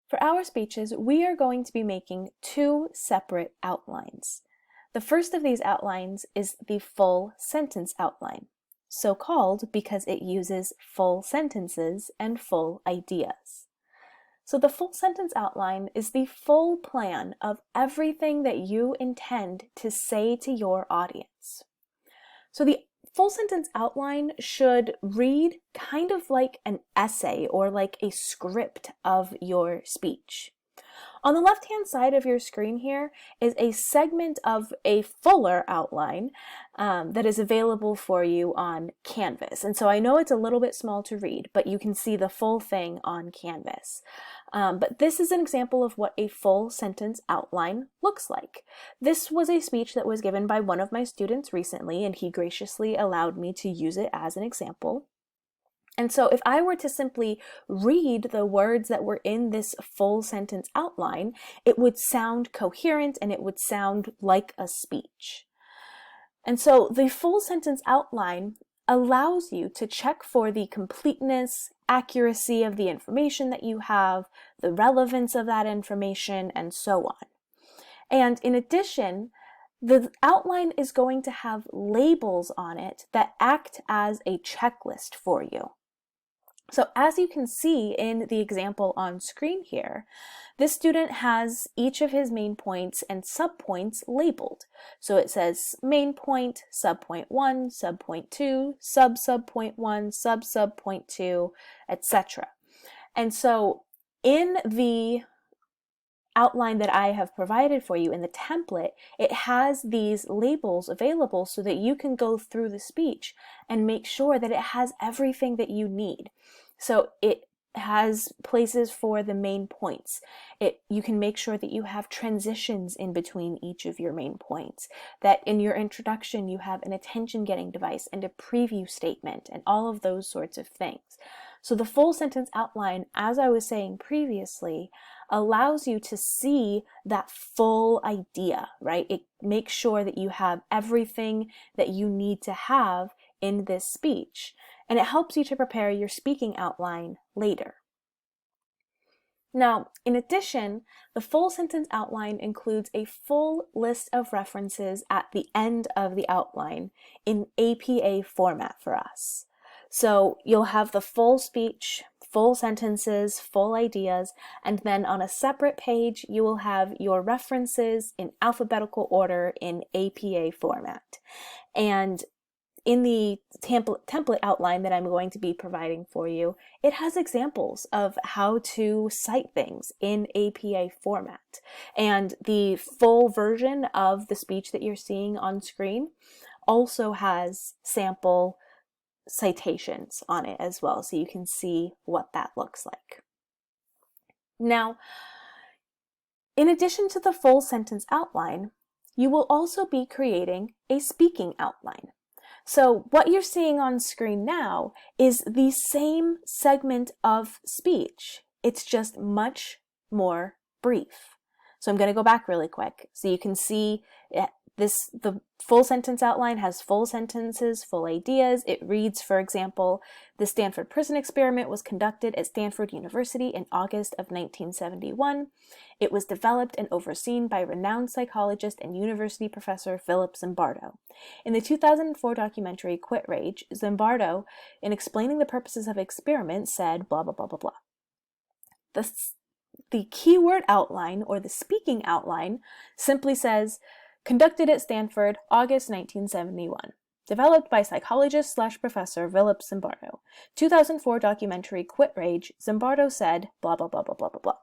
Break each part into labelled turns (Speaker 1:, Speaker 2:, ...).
Speaker 1: For our speeches, we are going to be making two separate outlines. The first of these outlines is the full sentence outline, so called because it uses full sentences and full ideas. So the full sentence outline is the full plan of everything that you intend to say to your audience. So the full sentence outline should read kind of like an essay or like a script of your speech. On the left-hand side of your screen here is a segment of a fuller outline that is available for you on Canvas. And so I know it's a little bit small to read, but you can see the full thing on Canvas. But this is an example of what a full sentence outline looks like. This was a speech that was given by one of my students recently, and he graciously allowed me to use it as an example. And so if I were to simply read the words that were in this full sentence outline, it would sound coherent and it would sound like a speech. And so the full sentence outline allows you to check for the completeness, accuracy of the information that you have, the relevance of that information, and so on. And in addition, the outline is going to have labels on it that act as a checklist for you. So as you can see in the example on screen here, this student has each of his main points and subpoints labeled. So it says main point, subpoint 1, subpoint 2, subpoint 1, subpoint 2, etc. And so in the outline that I have provided for you in the template, it has these labels available so that you can go through the speech and make sure that it has everything that you need. So it has places for the main points. You can make sure that you have transitions in between each of your main points, that in your introduction you have an attention-getting device and a preview statement and all of those sorts of things. So the full sentence outline, as I was saying previously, allows you to see that full idea, right? It makes sure that you have everything that you need to have in this speech, and it helps you to prepare your speaking outline later. Now, in addition, the full sentence outline includes a full list of references at the end of the outline in APA format for us. So you'll have the full speech, full sentences, full ideas, and then on a separate page, you will have your references in alphabetical order in APA format. And in the template outline that I'm going to be providing for you, it has examples of how to cite things in APA format. And the full version of the speech that you're seeing on screen also has sample citations on it as well, so you can see what that looks like. Now, in addition to the full sentence outline, you will also be creating a speaking outline. So what you're seeing on screen now is the same segment of speech. It's just much more brief. So I'm going to go back really quick so you can see the full sentence outline has full sentences, full ideas. It reads, for example, the Stanford Prison Experiment was conducted at Stanford University in August of 1971. It was developed and overseen by renowned psychologist and university professor Philip Zimbardo. In the 2004 documentary Quit Rage, Zimbardo, in explaining the purposes of experiments, said blah, blah, blah, blah, blah. The keyword outline, or the speaking outline, simply says, conducted at Stanford, August 1971. Developed by psychologist/professor Philip Zimbardo. 2004 documentary Quit Rage, Zimbardo said, blah, blah, blah, blah, blah, blah, blah.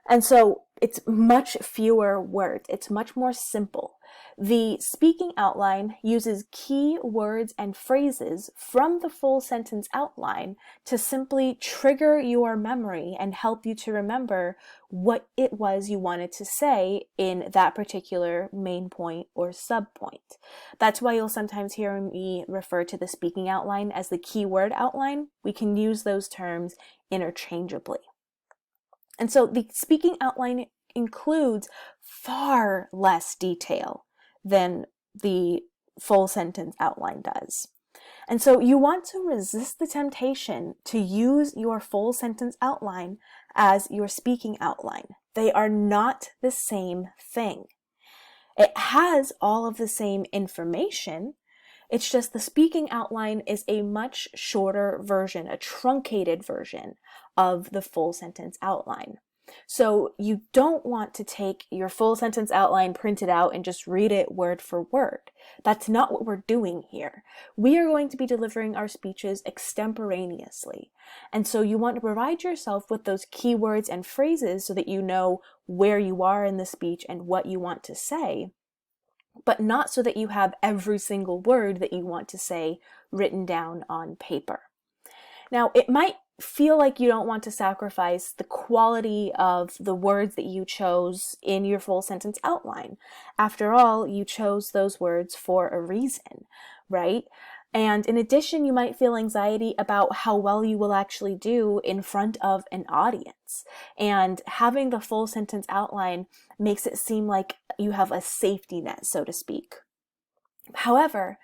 Speaker 1: And so it's much fewer words. It's much more simple. The speaking outline uses key words and phrases from the full sentence outline to simply trigger your memory and help you to remember what it was you wanted to say in that particular main point or subpoint. That's why you'll sometimes hear me refer to the speaking outline as the keyword outline. We can use those terms interchangeably. And so the speaking outline includes far less detail than the full sentence outline does. And so you want to resist the temptation to use your full sentence outline as your speaking outline. They are not the same thing. It has all of the same information. It's just the speaking outline is a much shorter version, a truncated version of the full sentence outline. So you don't want to take your full sentence outline printed out and just read it word for word. That's not what we're doing here. We are going to be delivering our speeches extemporaneously. And so you want to provide yourself with those keywords and phrases so that you know where you are in the speech and what you want to say, but not so that you have every single word that you want to say written down on paper. Now, it might feel like you don't want to sacrifice the quality of the words that you chose in your full sentence outline. After all, you chose those words for a reason, right? And in addition, you might feel anxiety about how well you will actually do in front of an audience. And having the full sentence outline makes it seem like you have a safety net, so to speak. However,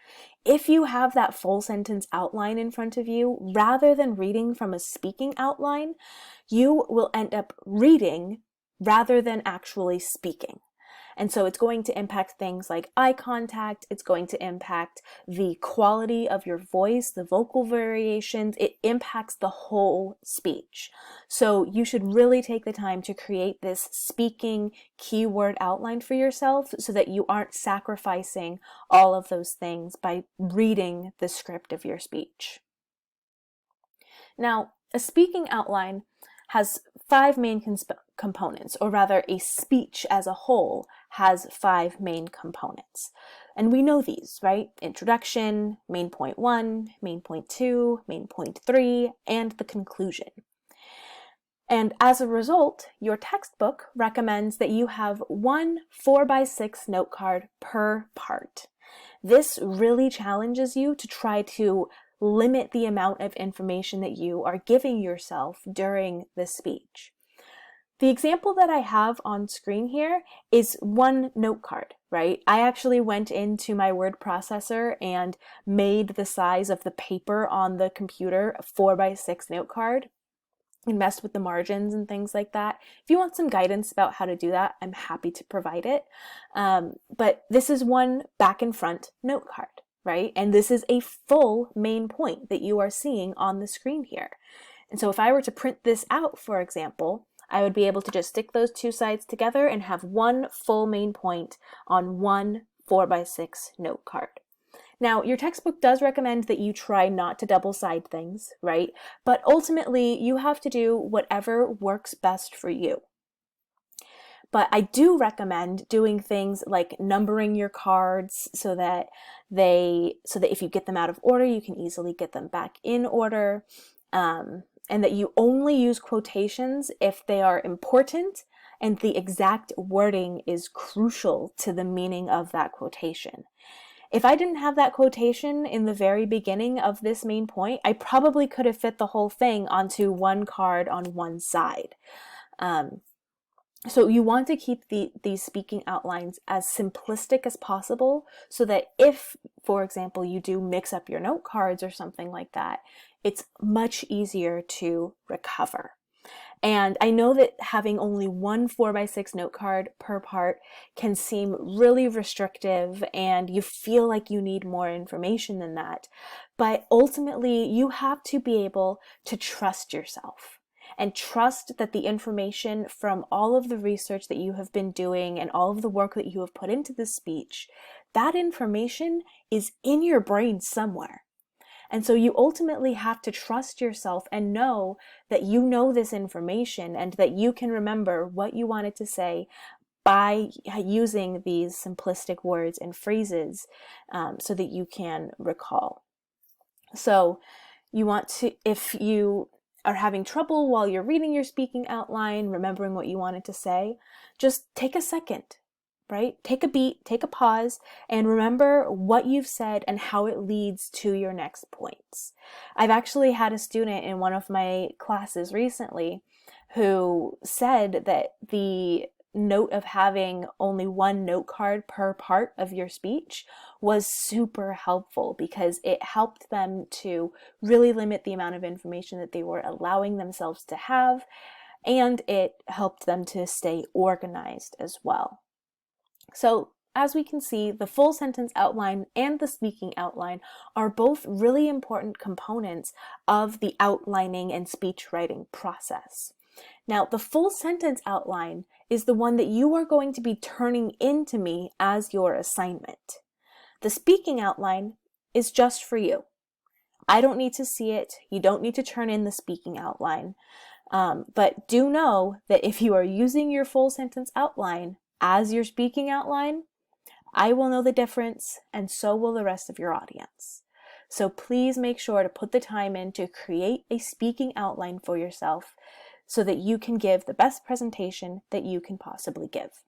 Speaker 1: if you have that full sentence outline in front of you, rather than reading from a speaking outline, you will end up reading rather than actually speaking. And so it's going to impact things like eye contact, it's going to impact the quality of your voice, the vocal variations, it impacts the whole speech. So you should really take the time to create this speaking keyword outline for yourself so that you aren't sacrificing all of those things by reading the script of your speech. Now, a speaking outline has 5 main components, or rather a speech as a whole has 5 main components. And we know these, right? Introduction, main point 1, main point 2, main point 3, and the conclusion. And as a result, your textbook recommends that you have 1 4x6 note card per part. This really challenges you to try to limit the amount of information that you are giving yourself during the speech. The example that I have on screen here is 1 note card, right? I actually went into my word processor and made the size of the paper on the computer a 4x6 note card and messed with the margins and things like that. If you want some guidance about how to do that, I'm happy to provide it. But this is 1 back and front note card, right? And this is a full main point that you are seeing on the screen here. And so if I were to print this out, for example, I would be able to just stick those 2 sides together and have 1 full main point on 1 4x6 note card. Now, your textbook does recommend that you try not to double-side things, right? But ultimately, you have to do whatever works best for you. But I do recommend doing things like numbering your cards so that if you get them out of order, you can easily get them back in order, and that you only use quotations if they are important and the exact wording is crucial to the meaning of that quotation. If I didn't have that quotation in the very beginning of this main point, I probably could have fit the whole thing onto 1 card on 1 side. So you want to keep these speaking outlines as simplistic as possible so that if, for example, you do mix up your note cards or something like that, it's much easier to recover. And I know that having only 1 4x6 note card per part can seem really restrictive and you feel like you need more information than that. But ultimately, you have to be able to trust yourself and trust that the information from all of the research that you have been doing and all of the work that you have put into this speech, that information is in your brain somewhere. And so you ultimately have to trust yourself and know that you know this information and that you can remember what you wanted to say by using these simplistic words and phrases so that you can recall. So you want to, if you are having trouble while you're reading your speaking outline, remembering what you wanted to say, just take a second. Right? Take a beat, take a pause, and remember what you've said and how it leads to your next points. I've actually had a student in one of my classes recently who said that the note of having only 1 note card per part of your speech was super helpful because it helped them to really limit the amount of information that they were allowing themselves to have. and it helped them to stay organized as well. So as we can see, the full sentence outline and the speaking outline are both really important components of the outlining and speech writing process. Now, the full sentence outline is the one that you are going to be turning into me as your assignment. The speaking outline is just for you. I don't need to see it. You don't need to turn in the speaking outline. But do know that if you are using your full sentence outline as your speaking outline, I will know the difference, and so will the rest of your audience. So please make sure to put the time in to create a speaking outline for yourself so that you can give the best presentation that you can possibly give.